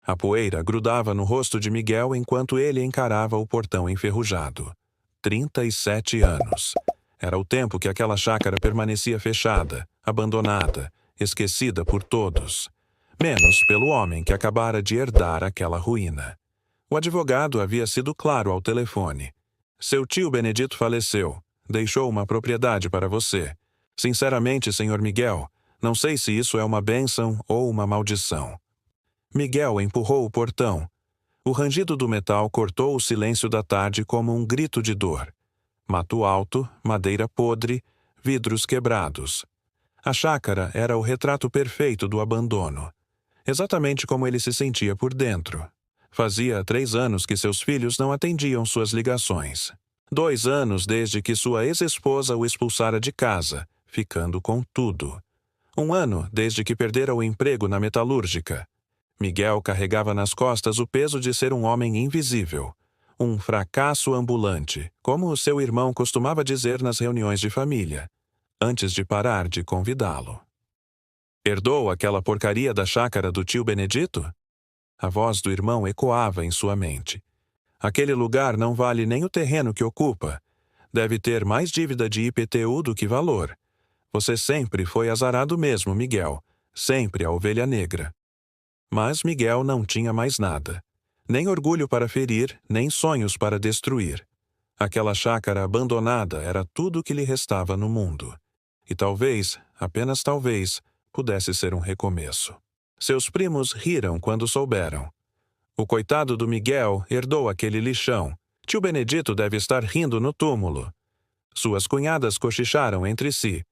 A poeira grudava no rosto de Miguel enquanto ele encarava o portão enferrujado. 37 anos. Era o tempo que aquela chácara permanecia fechada, abandonada, esquecida por todos. Menos pelo homem que acabara de herdar aquela ruína. O advogado havia sido claro ao telefone. Seu tio Benedito faleceu. Deixou uma propriedade para você. Sinceramente, senhor Miguel, não sei se isso é uma bênção ou uma maldição. Miguel empurrou o portão. O rangido do metal cortou o silêncio da tarde como um grito de dor. Mato alto, madeira podre, vidros quebrados. A chácara era o retrato perfeito do abandono. Exatamente como ele se sentia por dentro. Fazia 3 anos que seus filhos não atendiam suas ligações. 2 anos desde que sua ex-esposa o expulsara de casa, ficando com tudo. 1 ano desde que perdera o emprego na metalúrgica. Miguel carregava nas costas o peso de ser um homem invisível. Um fracasso ambulante, como o seu irmão costumava dizer nas reuniões de família, antes de parar de convidá-lo. Herdou aquela porcaria da chácara do tio Benedito? A voz do irmão ecoava em sua mente. Aquele lugar não vale nem o terreno que ocupa. Deve ter mais dívida de IPTU do que valor. Você sempre foi azarado mesmo, Miguel. Sempre a ovelha negra. Mas Miguel não tinha mais nada. Nem orgulho para ferir, nem sonhos para destruir. Aquela chácara abandonada era tudo o que lhe restava no mundo. E talvez, apenas talvez, pudesse ser um recomeço. Seus primos riram quando souberam. O coitado do Miguel herdou aquele lixão. Tio Benedito deve estar rindo no túmulo. Suas cunhadas cochicharam entre si.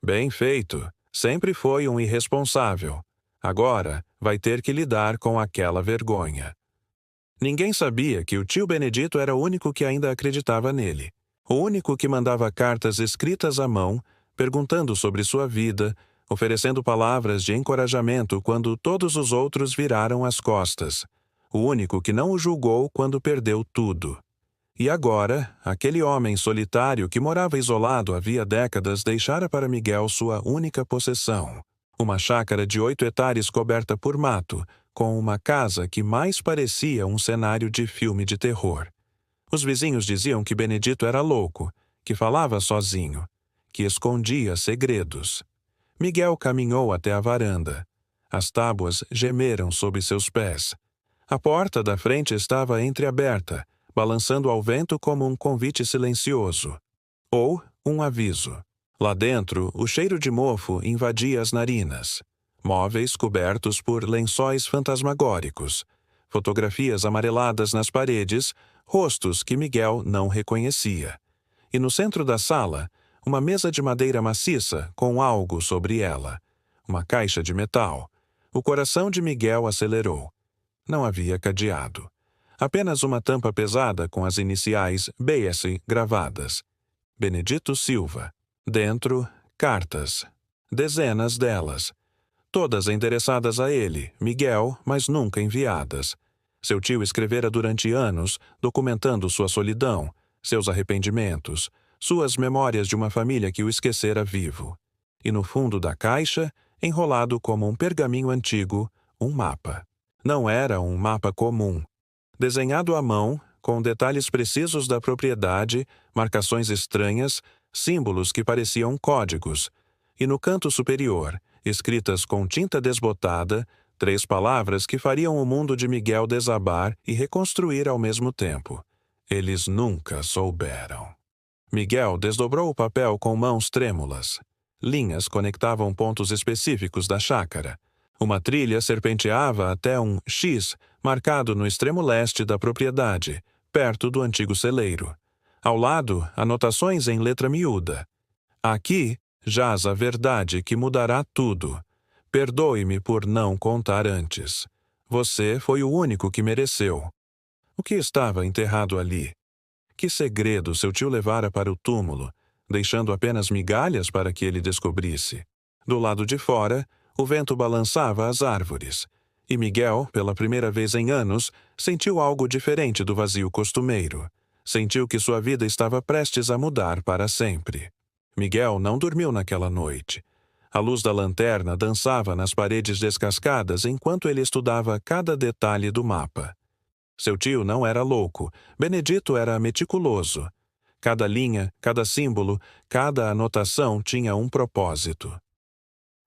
Bem feito. Sempre foi um irresponsável. Agora vai ter que lidar com aquela vergonha. Ninguém sabia que o tio Benedito era o único que ainda acreditava nele. O único que mandava cartas escritas à mão, perguntando sobre sua vida, oferecendo palavras de encorajamento quando todos os outros viraram as costas. O único que não o julgou quando perdeu tudo. E agora, aquele homem solitário que morava isolado havia décadas deixara para Miguel sua única possessão. Uma chácara de 8 hectares coberta por mato, com uma casa que mais parecia um cenário de filme de terror. Os vizinhos diziam que Benedito era louco, que falava sozinho, que escondia segredos. Miguel caminhou até a varanda. As tábuas gemeram sob seus pés. A porta da frente estava entreaberta, balançando ao vento como um convite silencioso. Ou um aviso. Lá dentro, o cheiro de mofo invadia as narinas. Móveis cobertos por lençóis fantasmagóricos. Fotografias amareladas nas paredes, rostos que Miguel não reconhecia. E no centro da sala, uma mesa de madeira maciça com algo sobre ela. Uma caixa de metal. O coração de Miguel acelerou. Não havia cadeado. Apenas uma tampa pesada com as iniciais BS gravadas. Benedito Silva. Dentro, cartas. Dezenas delas. Todas endereçadas a ele, Miguel, mas nunca enviadas. Seu tio escrevera durante anos, documentando sua solidão, seus arrependimentos, suas memórias de uma família que o esquecera vivo. E no fundo da caixa, enrolado como um pergaminho antigo, um mapa. Não era um mapa comum. Desenhado à mão, com detalhes precisos da propriedade, marcações estranhas, símbolos que pareciam códigos. E no canto superior, escritas com tinta desbotada, 3 palavras que fariam o mundo de Miguel desabar e reconstruir ao mesmo tempo. Eles nunca souberam. Miguel desdobrou o papel com mãos trêmulas. Linhas conectavam pontos específicos da chácara. Uma trilha serpenteava até um X marcado no extremo leste da propriedade, perto do antigo celeiro. Ao lado, anotações em letra miúda. Aqui jaz a verdade que mudará tudo. Perdoe-me por não contar antes. Você foi o único que mereceu. O que estava enterrado ali? Que segredo seu tio levara para o túmulo, deixando apenas migalhas para que ele descobrisse? Do lado de fora, o vento balançava as árvores. E Miguel, pela primeira vez em anos, sentiu algo diferente do vazio costumeiro. Sentiu que sua vida estava prestes a mudar para sempre. Miguel não dormiu naquela noite. A luz da lanterna dançava nas paredes descascadas enquanto ele estudava cada detalhe do mapa. Seu tio não era louco, Benedito era meticuloso. Cada linha, cada símbolo, cada anotação tinha um propósito.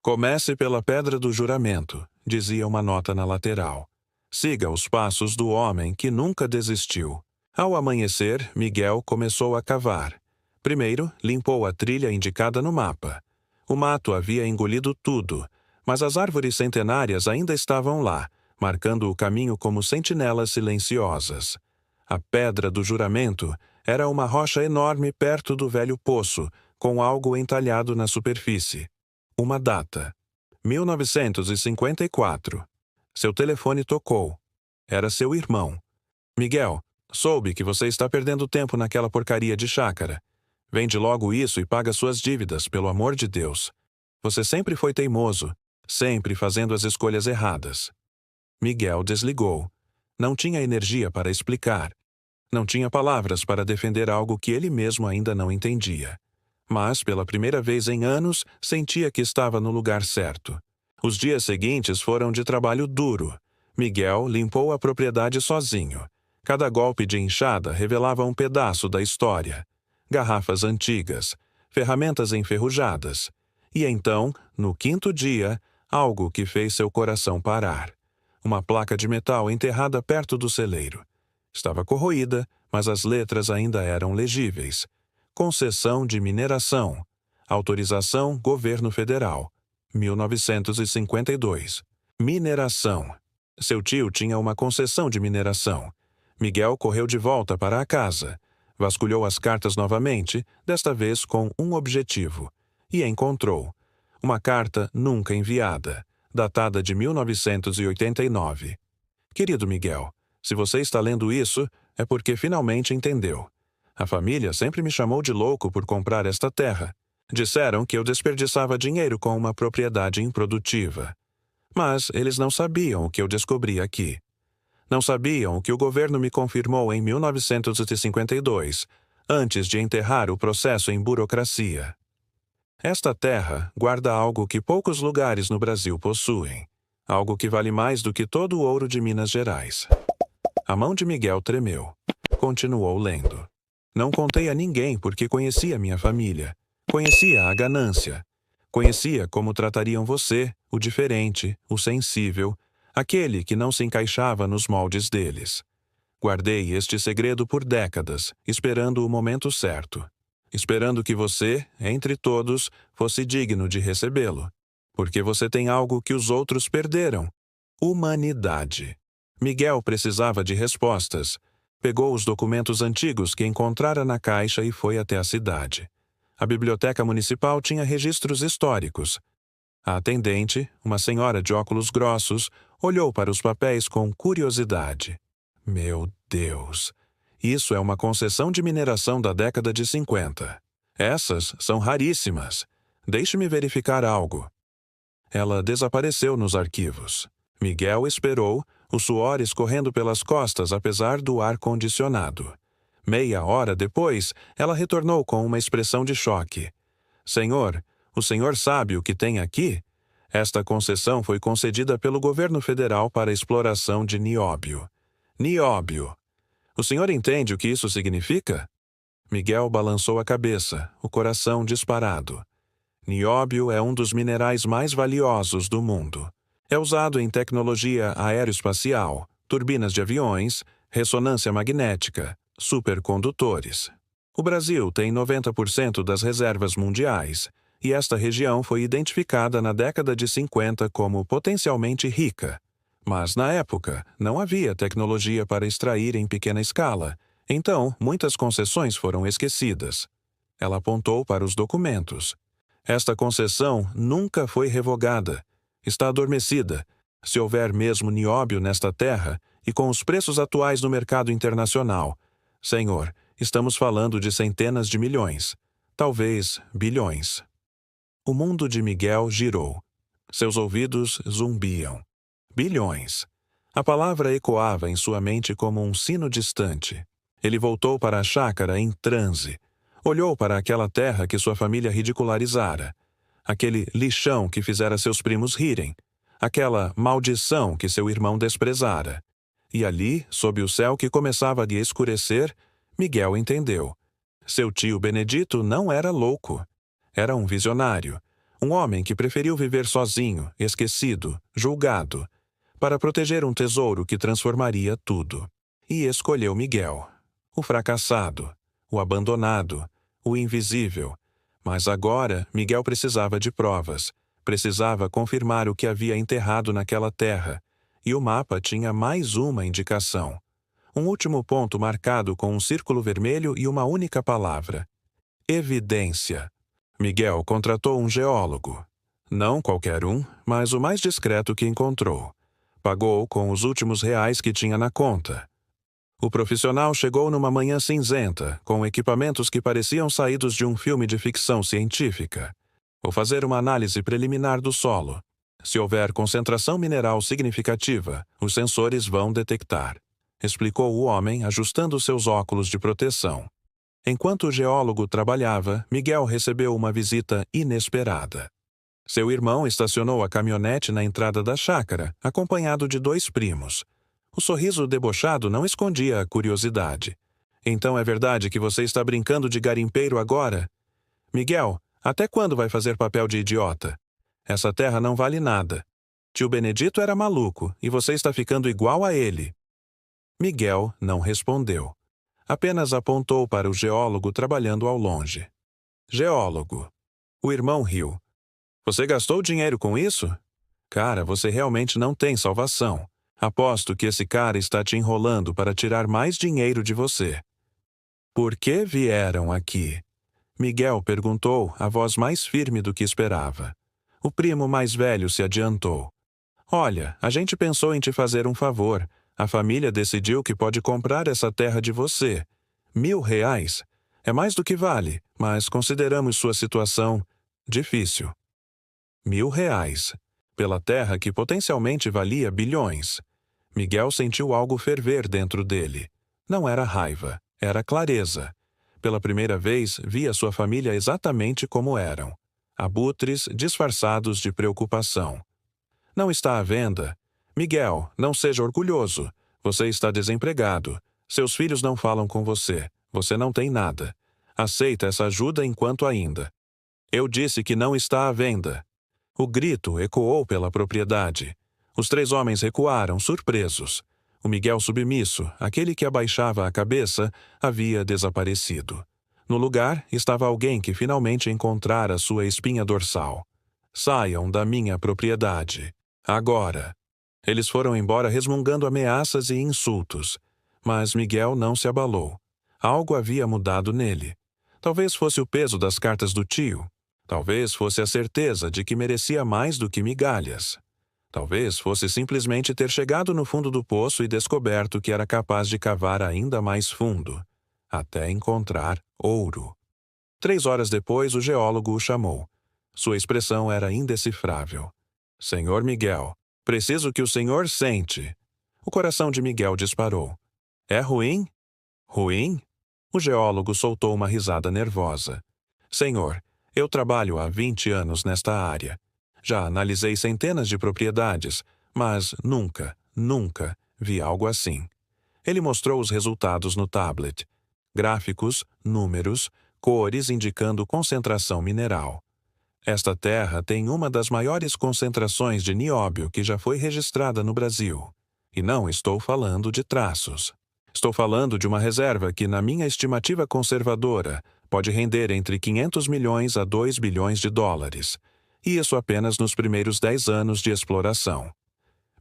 Comece pela pedra do juramento, dizia uma nota na lateral. Siga os passos do homem que nunca desistiu. Ao amanhecer, Miguel começou a cavar. Primeiro, limpou a trilha indicada no mapa. O mato havia engolido tudo, mas as árvores centenárias ainda estavam lá, marcando o caminho como sentinelas silenciosas. A pedra do juramento era uma rocha enorme perto do velho poço, com algo entalhado na superfície. Uma data. 1954. Seu telefone tocou. Era seu irmão. Miguel, soube que você está perdendo tempo naquela porcaria de chácara. Vende logo isso e paga suas dívidas, pelo amor de Deus. Você sempre foi teimoso, sempre fazendo as escolhas erradas. Miguel desligou. Não tinha energia para explicar. Não tinha palavras para defender algo que ele mesmo ainda não entendia. Mas, pela primeira vez em anos, sentia que estava no lugar certo. Os dias seguintes foram de trabalho duro. Miguel limpou a propriedade sozinho. Cada golpe de enxada revelava um pedaço da história. Garrafas antigas, ferramentas enferrujadas. E então, no quinto dia, algo que fez seu coração parar. Uma placa de metal enterrada perto do celeiro. Estava corroída, mas as letras ainda eram legíveis. Concessão de mineração. Autorização Governo Federal. 1952. Mineração. Seu tio tinha uma concessão de mineração. Miguel correu de volta para a casa. Vasculhou as cartas novamente, desta vez com um objetivo. E encontrou. Uma carta nunca enviada, datada de 1989. Querido Miguel, se você está lendo isso, é porque finalmente entendeu. A família sempre me chamou de louco por comprar esta terra. Disseram que eu desperdiçava dinheiro com uma propriedade improdutiva. Mas eles não sabiam o que eu descobri aqui. Não sabiam o que o governo me confirmou em 1952, antes de enterrar o processo em burocracia. Esta terra guarda algo que poucos lugares no Brasil possuem. Algo que vale mais do que todo o ouro de Minas Gerais. A mão de Miguel tremeu. Continuou lendo. Não contei a ninguém porque conhecia minha família. Conhecia a ganância. Conhecia como tratariam você, o diferente, o sensível, aquele que não se encaixava nos moldes deles. Guardei este segredo por décadas, esperando o momento certo. Esperando que você, entre todos, fosse digno de recebê-lo. Porque você tem algo que os outros perderam. Humanidade. Miguel precisava de respostas. Pegou os documentos antigos que encontrara na caixa e foi até a cidade. A biblioteca municipal tinha registros históricos. A atendente, uma senhora de óculos grossos, olhou para os papéis com curiosidade. Meu Deus! Isso é uma concessão de mineração da década de 50. Essas são raríssimas. Deixe-me verificar algo. Ela desapareceu nos arquivos. Miguel esperou, o suor escorrendo pelas costas apesar do ar-condicionado. Meia hora depois, ela retornou com uma expressão de choque. Senhor, o senhor sabe o que tem aqui? Esta concessão foi concedida pelo governo federal para a exploração de nióbio. Nióbio. O senhor entende o que isso significa? Miguel balançou a cabeça, o coração disparado. Nióbio é um dos minerais mais valiosos do mundo. É usado em tecnologia aeroespacial, turbinas de aviões, ressonância magnética, supercondutores. O Brasil tem 90% das reservas mundiais, e esta região foi identificada na década de 50 como potencialmente rica. Mas, na época, não havia tecnologia para extrair em pequena escala, então muitas concessões foram esquecidas. Ela apontou para os documentos. Esta concessão nunca foi revogada. Está adormecida. Se houver mesmo nióbio nesta terra, e com os preços atuais no mercado internacional, senhor, estamos falando de centenas de milhões, talvez bilhões. O mundo de Miguel girou. Seus ouvidos zumbiam. Bilhões. A palavra ecoava em sua mente como um sino distante. Ele voltou para a chácara em transe. Olhou para aquela terra que sua família ridicularizara. aquele lixão que fizera seus primos rirem, aquela maldição que seu irmão desprezara. E ali, sob o céu que começava a escurecer, Miguel entendeu. Seu tio Benedito não era louco. Era um visionário, um homem que preferiu viver sozinho, esquecido, julgado, para proteger um tesouro que transformaria tudo. E escolheu Miguel, o fracassado, o abandonado, o invisível. Mas agora Miguel precisava de provas, precisava confirmar o que havia enterrado naquela terra, e o mapa tinha mais uma indicação. Um último ponto marcado com um círculo vermelho e uma única palavra: evidência. Miguel contratou um geólogo. Não qualquer um, mas o mais discreto que encontrou. Pagou com os últimos reais que tinha na conta. O profissional chegou numa manhã cinzenta, com equipamentos que pareciam saídos de um filme de ficção científica. Vou fazer uma análise preliminar do solo. Se houver concentração mineral significativa, os sensores vão detectar, explicou o homem, ajustando seus óculos de proteção. Enquanto o geólogo trabalhava, Miguel recebeu uma visita inesperada. Seu irmão estacionou a caminhonete na entrada da chácara, acompanhado de 2 primos. O sorriso debochado não escondia a curiosidade. Então é verdade que você está brincando de garimpeiro agora? Miguel, até quando vai fazer papel de idiota? Essa terra não vale nada. Tio Benedito era maluco, e você está ficando igual a ele. Miguel não respondeu. Apenas apontou para o geólogo trabalhando ao longe. Geólogo. O irmão riu. Você gastou dinheiro com isso? Cara, você realmente não tem salvação. Aposto que esse cara está te enrolando para tirar mais dinheiro de você. Por que vieram aqui? Miguel perguntou, a voz mais firme do que esperava. O primo mais velho se adiantou. Olha, a gente pensou em te fazer um favor. A família decidiu que pode comprar essa terra de você. R$1.000. É mais do que vale, mas consideramos sua situação difícil. R$1.000. Pela terra que potencialmente valia bilhões. Miguel sentiu algo ferver dentro dele. Não era raiva, era clareza. Pela primeira vez, via sua família exatamente como eram. Abutres disfarçados de preocupação. Não está à venda? Miguel, não seja orgulhoso. Você está desempregado. Seus filhos não falam com você. Você não tem nada. Aceita essa ajuda enquanto ainda. Eu disse que não está à venda. O grito ecoou pela propriedade. Os 3 homens recuaram, surpresos. O Miguel submisso, aquele que abaixava a cabeça, havia desaparecido. No lugar estava alguém que finalmente encontrara sua espinha dorsal. Saiam da minha propriedade. Agora. Eles foram embora resmungando ameaças e insultos. Mas Miguel não se abalou. Algo havia mudado nele. Talvez fosse o peso das cartas do tio. Talvez fosse a certeza de que merecia mais do que migalhas. Talvez fosse simplesmente ter chegado no fundo do poço e descoberto que era capaz de cavar ainda mais fundo, até encontrar ouro. 3 horas depois, o geólogo o chamou. Sua expressão era indecifrável. Senhor Miguel, preciso que o senhor sente. O coração de Miguel disparou. É ruim? Ruim? O geólogo soltou uma risada nervosa. Senhor, eu trabalho há 20 anos nesta área. Já analisei centenas de propriedades, mas nunca vi algo assim. Ele mostrou os resultados no tablet. Gráficos, números, cores indicando concentração mineral. Esta terra tem uma das maiores concentrações de nióbio que já foi registrada no Brasil. E não estou falando de traços. Estou falando de uma reserva que, na minha estimativa conservadora, pode render entre 500 milhões a 2 bilhões de dólares. E isso apenas nos primeiros 10 anos de exploração.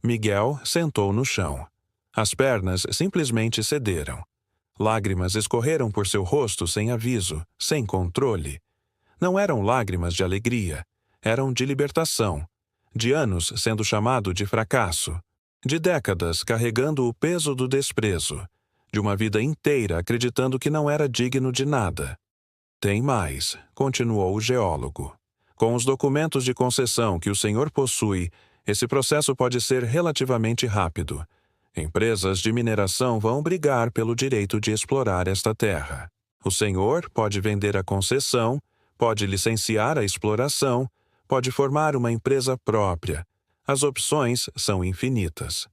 Miguel sentou no chão. As pernas simplesmente cederam. Lágrimas escorreram por seu rosto sem aviso, sem controle. Não eram lágrimas de alegria, eram de libertação, de anos sendo chamado de fracasso, de décadas carregando o peso do desprezo, de uma vida inteira acreditando que não era digno de nada. Tem mais, continuou o geólogo. Com os documentos de concessão que o senhor possui, esse processo pode ser relativamente rápido. Empresas de mineração vão brigar pelo direito de explorar esta terra. O senhor pode vender a concessão, pode licenciar a exploração, pode formar uma empresa própria. As opções são infinitas.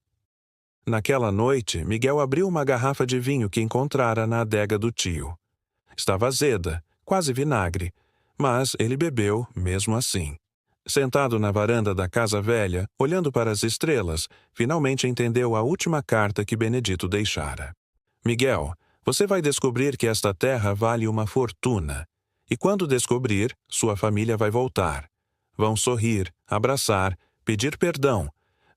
Naquela noite, Miguel abriu uma garrafa de vinho que encontrara na adega do tio. Estava azeda, quase vinagre, mas ele bebeu mesmo assim. Sentado na varanda da casa velha, olhando para as estrelas, finalmente entendeu a última carta que Benedito deixara. Miguel, você vai descobrir que esta terra vale uma fortuna. E quando descobrir, sua família vai voltar. Vão sorrir, abraçar, pedir perdão.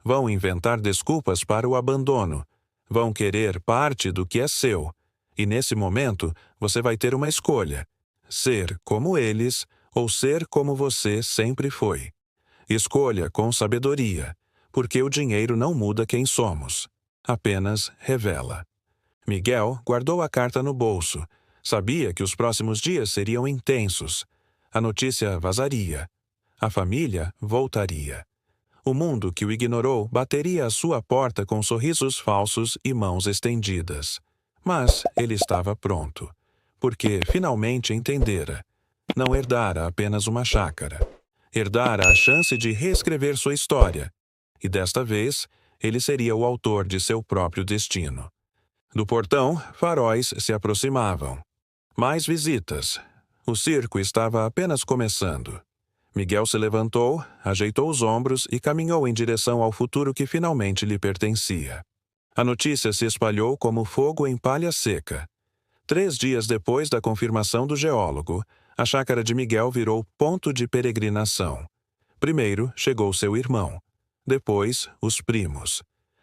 Vão inventar desculpas para o abandono. Vão querer parte do que é seu. E nesse momento, você vai ter uma escolha: ser como eles ou ser como você sempre foi. Escolha com sabedoria, porque o dinheiro não muda quem somos, apenas revela. Miguel guardou a carta no bolso. Sabia que os próximos dias seriam intensos. A notícia vazaria. A família voltaria. O mundo que o ignorou bateria à sua porta com sorrisos falsos e mãos estendidas. Mas ele estava pronto, porque finalmente entendera. Não herdara apenas uma chácara. Herdara a chance de reescrever sua história. E desta vez, ele seria o autor de seu próprio destino. Do portão, faróis se aproximavam. Mais visitas. O circo estava apenas começando. Miguel se levantou, ajeitou os ombros e caminhou em direção ao futuro que finalmente lhe pertencia. A notícia se espalhou como fogo em palha seca. 3 dias depois da confirmação do geólogo, a chácara de Miguel virou ponto de peregrinação. Primeiro chegou seu irmão, depois os primos.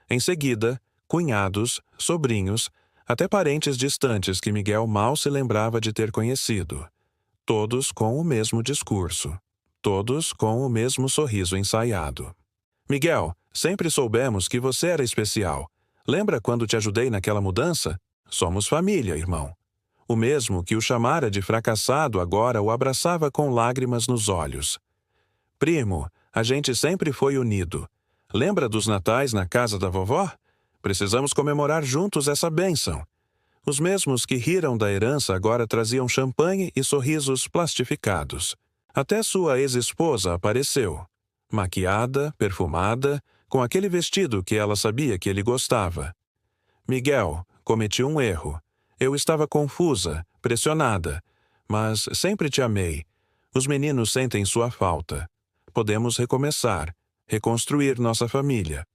Em seguida, cunhados, sobrinhos, até parentes distantes que Miguel mal se lembrava de ter conhecido. Todos com o mesmo discurso. Todos com o mesmo sorriso ensaiado. Miguel, sempre soubemos que você era especial. Lembra quando te ajudei naquela mudança? Somos família, irmão. O mesmo que o chamara de fracassado agora o abraçava com lágrimas nos olhos. Primo, a gente sempre foi unido. Lembra dos natais na casa da vovó? Precisamos comemorar juntos essa bênção. Os mesmos que riram da herança agora traziam champanhe e sorrisos plastificados. Até sua ex-esposa apareceu. Maquiada, perfumada, com aquele vestido que ela sabia que ele gostava. Miguel, cometi um erro. Eu estava confusa, pressionada, mas sempre te amei. Os meninos sentem sua falta. Podemos recomeçar, reconstruir nossa família.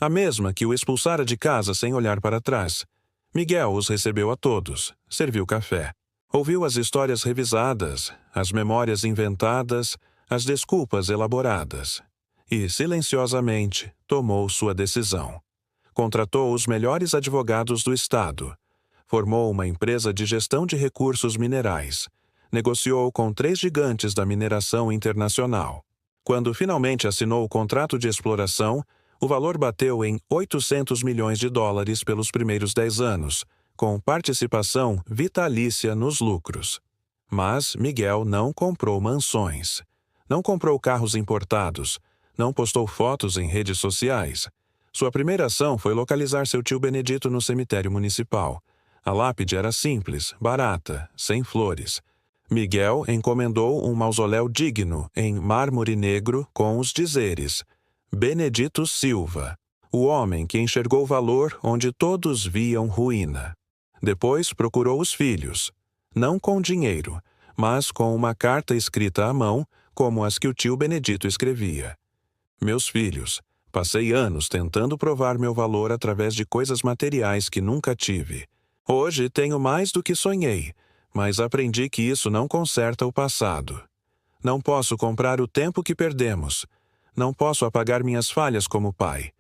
A mesma que o expulsara de casa sem olhar para trás. Miguel os recebeu a todos, serviu café. Ouviu as histórias revisadas, as memórias inventadas, as desculpas elaboradas. E, silenciosamente, tomou sua decisão. Contratou os melhores advogados do estado. Formou uma empresa de gestão de recursos minerais. Negociou com 3 gigantes da mineração internacional. Quando finalmente assinou o contrato de exploração, o valor bateu em $800 milhões pelos primeiros 10 anos, com participação vitalícia nos lucros. Mas Miguel não comprou mansões. Não comprou carros importados. Não postou fotos em redes sociais. Sua primeira ação foi localizar seu tio Benedito no cemitério municipal. A lápide era simples, barata, sem flores. Miguel encomendou um mausoléu digno, em mármore negro, com os dizeres: Benedito Silva, o homem que enxergou valor onde todos viam ruína. Depois procurou os filhos, não com dinheiro, mas com uma carta escrita à mão, como as que o tio Benedito escrevia. Meus filhos, passei anos tentando provar meu valor através de coisas materiais que nunca tive. Hoje tenho mais do que sonhei, mas aprendi que isso não conserta o passado. Não posso comprar o tempo que perdemos. Não posso apagar minhas falhas como pai.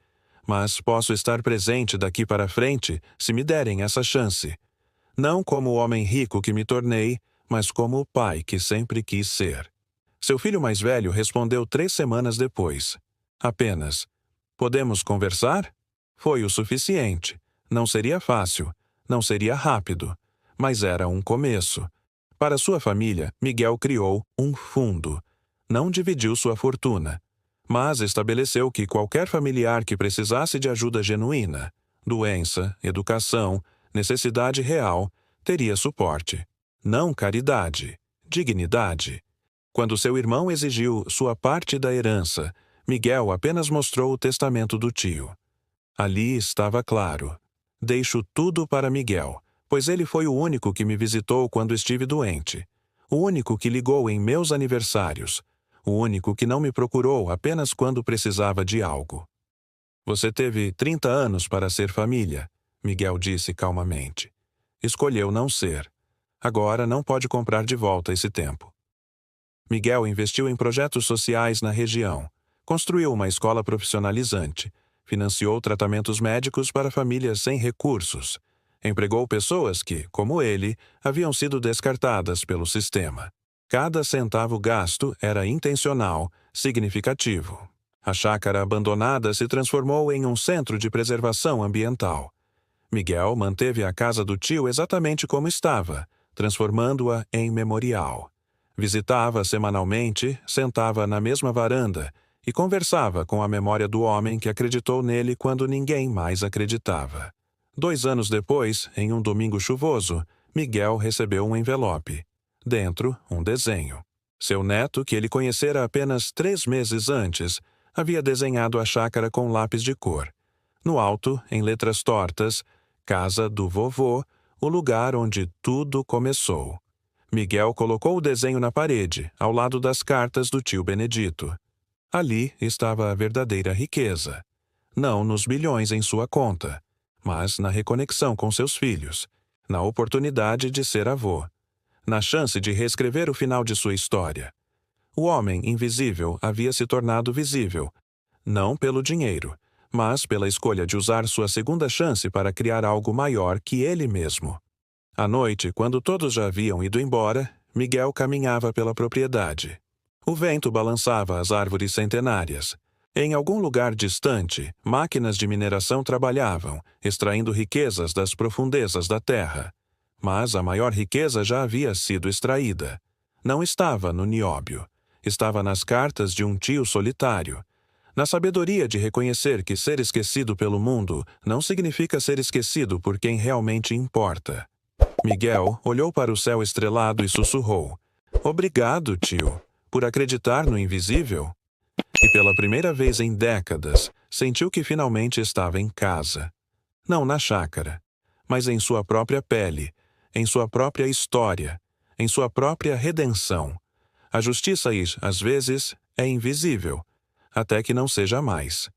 Mas posso estar presente daqui para frente se me derem essa chance. Não como o homem rico que me tornei, mas como o pai que sempre quis ser. Seu filho mais velho respondeu 3 semanas depois. Apenas: podemos conversar? Foi o suficiente. Não seria fácil, não seria rápido, mas era um começo. Para sua família, Miguel criou um fundo. Não dividiu sua fortuna, mas estabeleceu que qualquer familiar que precisasse de ajuda genuína, doença, educação, necessidade real, teria suporte. Não caridade, dignidade. Quando seu irmão exigiu sua parte da herança, Miguel apenas mostrou o testamento do tio. Ali estava claro: deixo tudo para Miguel, pois ele foi o único que me visitou quando estive doente, o único que ligou em meus aniversários, o único que não me procurou apenas quando precisava de algo. Você teve 30 anos para ser família, Miguel disse calmamente. Escolheu não ser. Agora não pode comprar de volta esse tempo. Miguel investiu em projetos sociais na região, construiu uma escola profissionalizante, financiou tratamentos médicos para famílias sem recursos, empregou pessoas que, como ele, haviam sido descartadas pelo sistema. Cada centavo gasto era intencional, significativo. A chácara abandonada se transformou em um centro de preservação ambiental. Miguel manteve a casa do tio exatamente como estava, transformando-a em memorial. Visitava semanalmente, sentava na mesma varanda e conversava com a memória do homem que acreditou nele quando ninguém mais acreditava. 2 anos depois, em um domingo chuvoso, Miguel recebeu um envelope. Dentro, um desenho. Seu neto, que ele conhecera apenas 3 meses antes, havia desenhado a chácara com lápis de cor. No alto, em letras tortas, Casa do Vovô, o lugar onde tudo começou. Miguel colocou o desenho na parede, ao lado das cartas do tio Benedito. Ali estava a verdadeira riqueza. Não nos bilhões em sua conta, mas na reconexão com seus filhos, na oportunidade de ser avô, na chance de reescrever o final de sua história. O homem invisível havia se tornado visível, não pelo dinheiro, mas pela escolha de usar sua segunda chance para criar algo maior que ele mesmo. À noite, quando todos já haviam ido embora, Miguel caminhava pela propriedade. O vento balançava as árvores centenárias. Em algum lugar distante, máquinas de mineração trabalhavam, extraindo riquezas das profundezas da terra. Mas a maior riqueza já havia sido extraída. Não estava no nióbio. Estava nas cartas de um tio solitário. Na sabedoria de reconhecer que ser esquecido pelo mundo não significa ser esquecido por quem realmente importa. Miguel olhou para o céu estrelado e sussurrou: "Obrigado, tio, por acreditar no invisível." E pela primeira vez em décadas, sentiu que finalmente estava em casa. Não na chácara, mas em sua própria pele, em sua própria história, em sua própria redenção. A justiça, às vezes, é invisível, até que não seja mais.